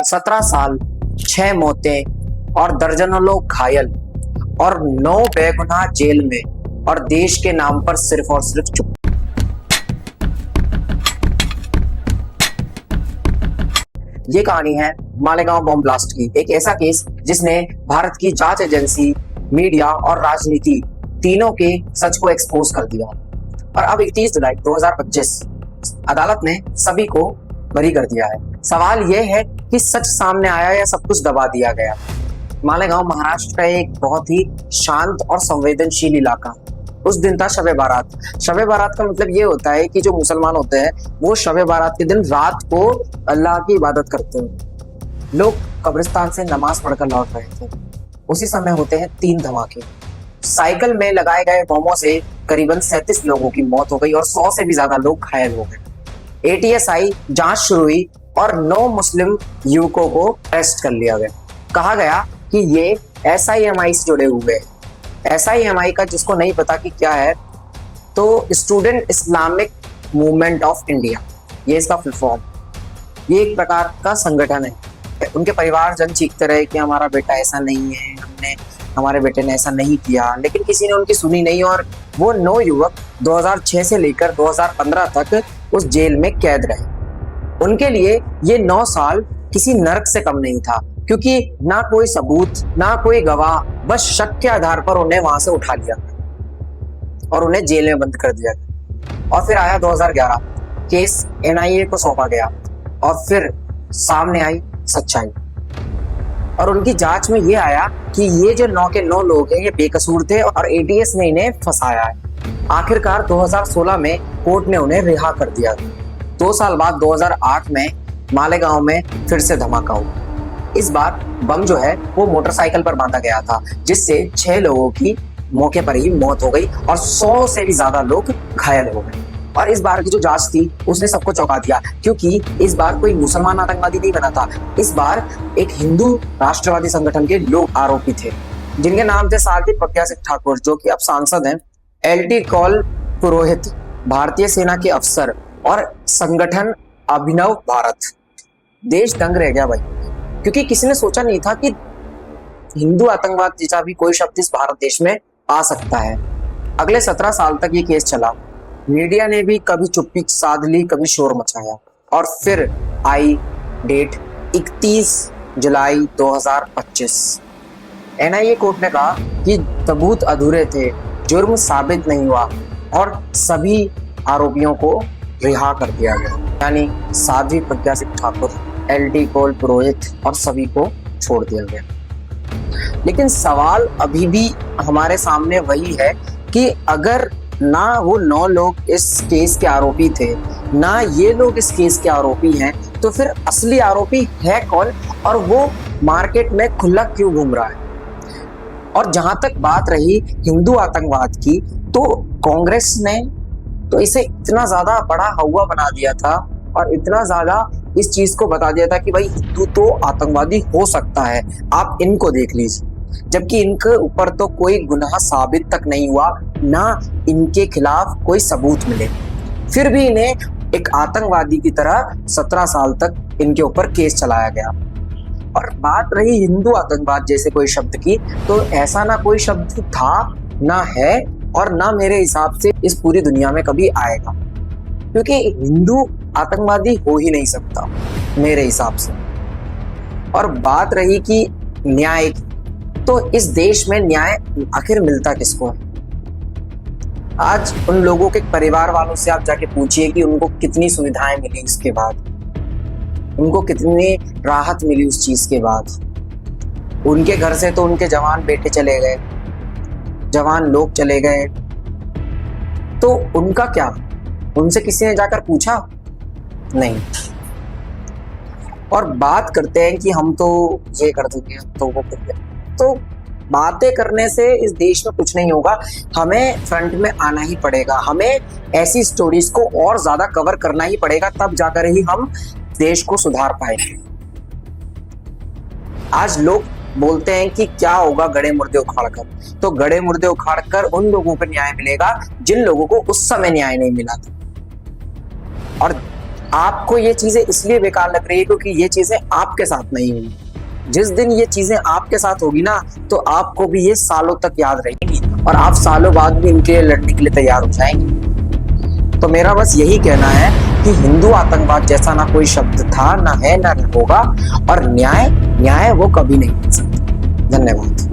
17 साल, 6 मौतें और दर्जनों लोग घायल और 9 बेगुनाह जेल में और देश के नाम पर सिर्फ और सिर्फ चुप। ये कहानी है मालेगांव बॉम्ब ब्लास्ट की, एक ऐसा केस जिसने भारत की जांच एजेंसी, मीडिया और राजनीति तीनों के सच को एक्सपोज कर दिया। और अब 31 जुलाई 2025 अदालत ने सभी को बरी कर दिया है। सवाल यह है कि सच सामने आया या सब कुछ दबा दिया गया। मालेगांव महाराष्ट्र का एक बहुत ही शांत और संवेदनशील इलाका। उस दिन था शब-ए बारात। शब-ए बारात का मतलब ये होता है कि जो मुसलमान होते हैं वो शब-ए बारात के दिन रात को अल्लाह की इबादत करते हैं। लोग कब्रिस्तान से नमाज पढ़कर लौट रहे थे। उसी समय होते हैं 3 धमाके। साइकिल में लगाए गए बमों से करीबन 37 लोगों की मौत हो गई और 100 से भी ज्यादा लोग घायल हो गए। एटीएस आई, जांच शुरू हुई और 9 मुस्लिम युवकों को अरेस्ट कर लिया गया। कहा गया कि ये SIMI से जुड़े हुए हैं। SIMI का जिसको नहीं पता कि क्या है, तो student Islamic movement of India, ये इसका फुल फॉर्म। ये एक प्रकार का संगठन है। उनके परिवारजन चीखते रहे कि हमारा बेटा ऐसा नहीं है, हमारे बेटे ने ऐसा नहीं किया, लेकिन किसी ने उनकी सुनी नहीं और वो 9 युवक 2006 से लेकर 2015 तक उस जेल में कैद रहे। उनके लिए ये 9 साल किसी नर्क से कम नहीं था, क्योंकि ना कोई सबूत, ना कोई गवाह, बस शक के आधार पर उन्हें वहां से उठा लिया और उन्हें जेल में बंद कर दिया गया। और फिर आया 2011, केस NIA को सौंपा गया और फिर सामने आई सच्चाई। और उनकी जांच में ये आया कि ये जो 9 के 9 लोग हैं ये बेकसूर थे और ATS ने इन्हें फंसाया है। आखिरकार 2016 में कोर्ट ने उन्हें रिहा कर दिया। 2 साल बाद 2008 में मालेगांव में फिर से धमाका हुआ। इस बार बम जो है वो मोटरसाइकिल पर बांधा गया था, जिससे 6 लोगों की मौके पर ही मौत हो गई और 100 से भी ज्यादा लोग घायल हो गए। और इस बार की जो जांच थी उसने सबको चौंका दिया, क्योंकि इस बार कोई मुसलमान आतंकवादी नहीं बना था। इस बार एक हिंदू राष्ट्रवादी संगठन के लोग आरोपी थे, जिनके नाम थे सारथी प्रज्ञा सिंह ठाकुर, जो कि अब सांसद हैं, LT कौल पुरोहित, भारतीय सेना के अफसर और संगठन अभिनव भारत। देश दंग रह गया भाई, क्योंकि किसी ने सोचा नहीं था कि हिंदू आतंकवाद जैसा भी कोई शब्द इस भारत देश में आ सकता है। अगले 17 साल तक ये केस चला। मीडिया ने भी कभी चुप्पी साध ली, कभी शोर मचाया, और फिर आई डेट 31 जुलाई 2025। NIA कोर्ट ने कहा कि सबूत अधूरे थे, जुर्म साबित नहीं हुआ और सभी आरोपियों को रिहा कर दिया गया। यानी साध्वी प्रज्ञा सिंह ठाकुर, LT कौल पुरोहित और सभी को छोड़ दिया गया। लेकिन सवाल अभी भी हमारे सामने वही है कि अगर ना वो 9 लोग इस केस के आरोपी थे, ना ये लोग इस केस के आरोपी हैं, तो फिर असली आरोपी है कौन और वो मार्केट में खुला क्यों घूम रहा है? और जहां तक बात रही हिंदू आतंकवाद की, तो कांग्रेस ने तो इसे इतना ज्यादा बड़ा हवा बना दिया था और इतना ज्यादा इस चीज को बता दिया था कि भाई हिंदू तो आतंकवादी हो सकता है, आप इनको देख लीजिए, जबकि इनके ऊपर तो कोई गुनाह साबित तक नहीं हुआ, ना इनके खिलाफ कोई सबूत मिले। फिर भी इन्हें एक आतंकवादी की तरह 17 साल तक इनके ऊपर केस चलाया गया। और बात रही हिंदू आतंकवाद जैसे कोई शब्द की, तो ऐसा ना कोई शब्द था, ना है और ना मेरे हिसाब से इस पूरी दुनिया में कभी आएगा, क्योंकि हिंदू आतंकवादी हो ही नहीं सकता मेरे हिसाब से। और बात रही कि न्याय, तो इस देश में न्याय आखिर मिलता किसको है? आज उन लोगों के परिवार वालों से आप जाके पूछिए कि उनको कितनी सुविधाएं मिली इसके बाद, उनको कितनी राहत मिली उस चीज के बाद। उनके घर से तो उनके जवान बेटे चले गए, जवान लोग चले गए, तो उनका क्या? उनसे किसी ने जाकर पूछा? नहीं। और बात करते हैं कि हम तो ये कर देंगे, तो वो कर देंगे, तो बातें करने से इस देश में कुछ नहीं होगा। हमें फ्रंट में आना ही पड़ेगा, हमें ऐसी स्टोरीज को और ज्यादा कवर करना ही पड़ेगा, तब जाकर ही हम देश को सुधार पाएंगे। आज लोग बोलते हैं कि क्या होगा गड़े मुर्दे उखाड़कर, तो गड़े मुर्दे उखाड़कर उन लोगों को न्याय मिलेगा जिन लोगों को उस समय न्याय नहीं मिला था। और आपको ये चीजें इसलिए बेकार लग रही है क्योंकि ये चीजें आपके साथ नहीं हुई। जिस दिन ये चीजें आपके साथ होगी ना, तो आपको भी ये सालों तक याद रहेंगी और आप सालों बाद भी इनके लिए लड़ने के लिए तैयार हो जाएंगे। तो मेरा बस यही कहना है कि हिंदू आतंकवाद जैसा ना कोई शब्द था, ना है, ना होगा, और न्याय वो कभी नहीं मिल सकता। धन्यवाद।